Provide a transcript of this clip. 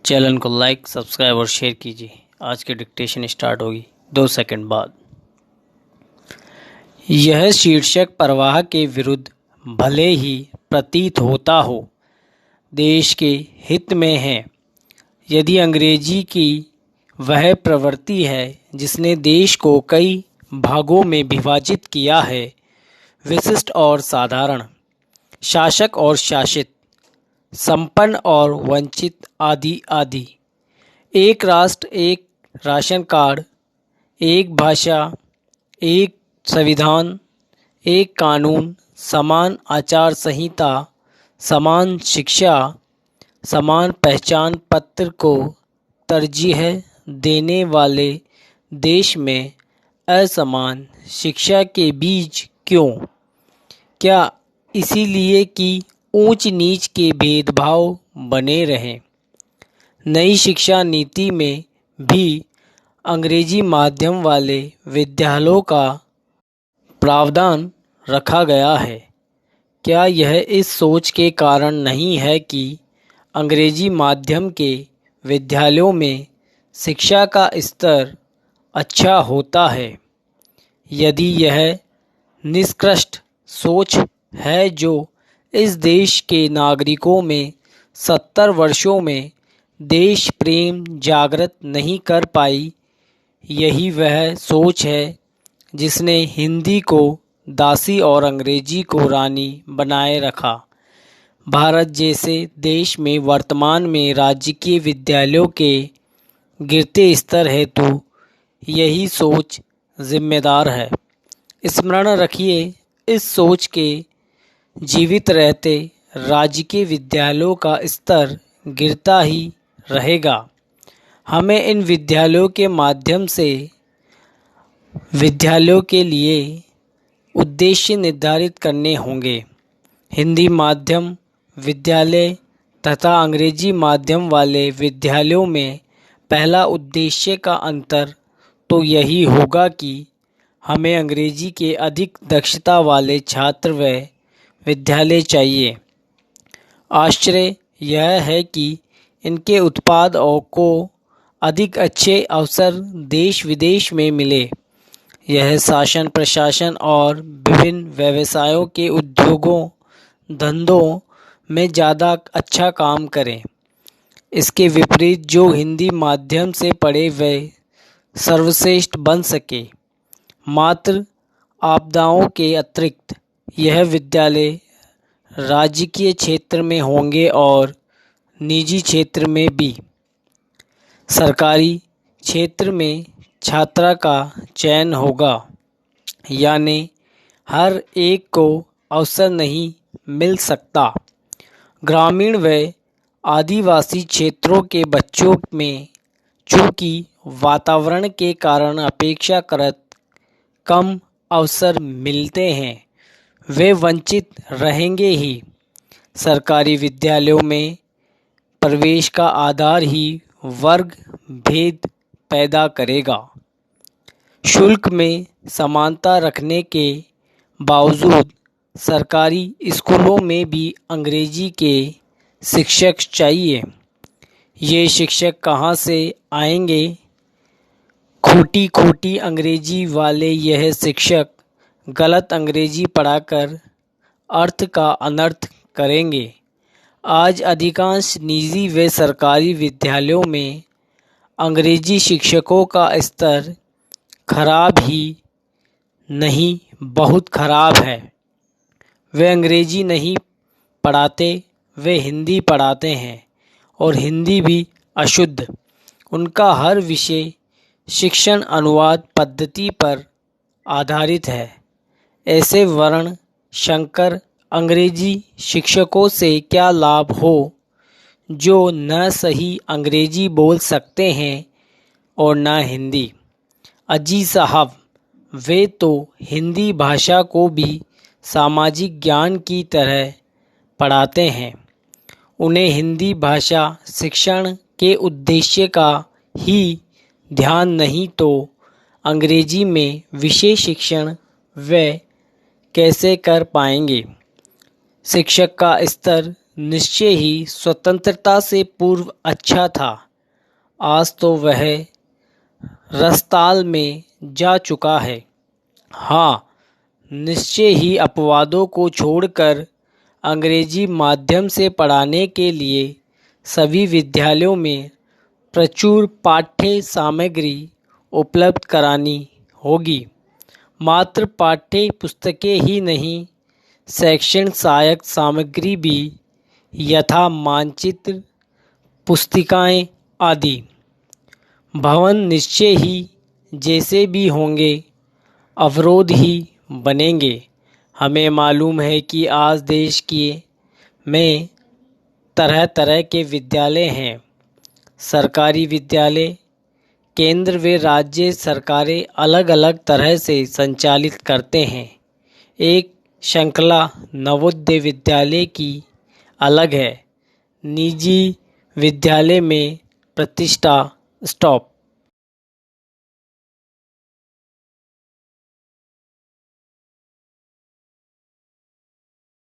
Channel को like, subscribe और share कीजिए। आज की डिक्टेशन स्टार्ट होगी 2 सेकंड बाद। यह शीर्षक प्रवाह के विरुद्ध भले ही प्रतीत होता हो, देश के हित में है। यदि अंग्रेजी की वह प्रवृत्ति है जिसने देश को कई भागों में विभाजित किया है, विशिष्ट और साधारण, शासक और शासित, संपन्न और वंचित आदि आदि, एक राष्ट्र एक राशन कार्ड, एक भाषा, एक संविधान, एक कानून, समान आचार संहिता, समान शिक्षा, समान पहचान पत्र को तरजीह देने वाले देश में असमान शिक्षा के बीज क्यों? क्या इसीलिए कि ऊंच नीच के भेदभाव बने रहें? नई शिक्षा नीति में भी अंग्रेजी माध्यम वाले विद्यालयों का प्रावधान रखा गया है। क्या यह इस सोच के कारण नहीं है कि अंग्रेजी माध्यम के विद्यालयों में शिक्षा का स्तर अच्छा होता है? यदि यह निष्कृष्ट सोच है जो इस देश के नागरिकों में 70 वर्षों में देश प्रेम जागृत नहीं कर पाई, यही वह सोच है जिसने हिंदी को दासी और अंग्रेजी को रानी बनाए रखा। भारत जैसे देश में वर्तमान में राजकीय विद्यालयों के गिरते स्तर हेतु यही सोच जिम्मेदार है। स्मरण रखिए, इस सोच के जीवित रहते राजकीय विद्यालयों का स्तर गिरता ही रहेगा। हमें इन विद्यालयों के माध्यम से विद्यालयों के लिए उद्देश्य निर्धारित करने होंगे। हिंदी माध्यम विद्यालय तथा अंग्रेजी माध्यम वाले विद्यालयों में पहला उद्देश्य का अंतर तो यही होगा कि हमें अंग्रेजी के अधिक दक्षता वाले छात्र व विद्यालय चाहिए। आश्चर्य यह है कि इनके उत्पादों को अधिक अच्छे अवसर देश विदेश में मिले। यह शासन प्रशासन और विभिन्न व्यवसायों के उद्योगों धंधों में ज़्यादा अच्छा काम करें। इसके विपरीत जो हिंदी माध्यम से पढ़े वे सर्वश्रेष्ठ बन सके। मात्र आपदाओं के अतिरिक्त यह विद्यालय राजकीय क्षेत्र में होंगे और निजी क्षेत्र में भी। सरकारी क्षेत्र में छात्रा का चयन होगा, यानी हर एक को अवसर नहीं मिल सकता। ग्रामीण व आदिवासी क्षेत्रों के बच्चों में चूँकि वातावरण के कारण अपेक्षाकृत कम अवसर मिलते हैं, वे वंचित रहेंगे ही। सरकारी विद्यालयों में प्रवेश का आधार ही वर्ग भेद पैदा करेगा। शुल्क में समानता रखने के बावजूद सरकारी स्कूलों में भी अंग्रेजी के शिक्षक चाहिए। ये शिक्षक कहाँ से आएंगे? खोटी खोटी अंग्रेजी वाले यह शिक्षक गलत अंग्रेजी पढ़ाकर अर्थ का अनर्थ करेंगे। आज अधिकांश निजी व सरकारी विद्यालयों में अंग्रेजी शिक्षकों का स्तर खराब ही नहीं, बहुत खराब है। वे अंग्रेजी नहीं पढ़ाते, वे हिंदी पढ़ाते हैं और हिंदी भी अशुद्ध। उनका हर विषय शिक्षण अनुवाद पद्धति पर आधारित है। ऐसे वर्ण शंकर अंग्रेजी शिक्षकों से क्या लाभ हो जो न सही अंग्रेजी बोल सकते हैं और न हिंदी। अजी साहब, वे तो हिंदी भाषा को भी सामाजिक ज्ञान की तरह पढ़ाते हैं। उन्हें हिंदी भाषा शिक्षण के उद्देश्य का ही ध्यान नहीं तो अंग्रेजी में विषय शिक्षण वे कैसे कर पाएंगे। शिक्षक का स्तर निश्चय ही स्वतंत्रता से पूर्व अच्छा था। आज तो वह रसताल में जा चुका है। हाँ, निश्चय ही अपवादों को छोड़कर अंग्रेजी माध्यम से पढ़ाने के लिए सभी विद्यालयों में प्रचुर पाठ्य सामग्री उपलब्ध करानी होगी। मात्र पाठ्य पुस्तकें ही नहीं, शैक्षणिक सहायक सामग्री भी यथा मानचित्र, पुस्तिकाएं आदि। भवन निश्चय ही जैसे भी होंगे अवरोध ही बनेंगे। हमें मालूम है कि आज देश के में तरह तरह के विद्यालय हैं। सरकारी विद्यालय केंद्र व राज्य सरकारें अलग अलग तरह से संचालित करते हैं। एक श्रृंखला नवोदय विद्यालय की अलग है। निजी विद्यालय में प्रतिष्ठा स्टॉप।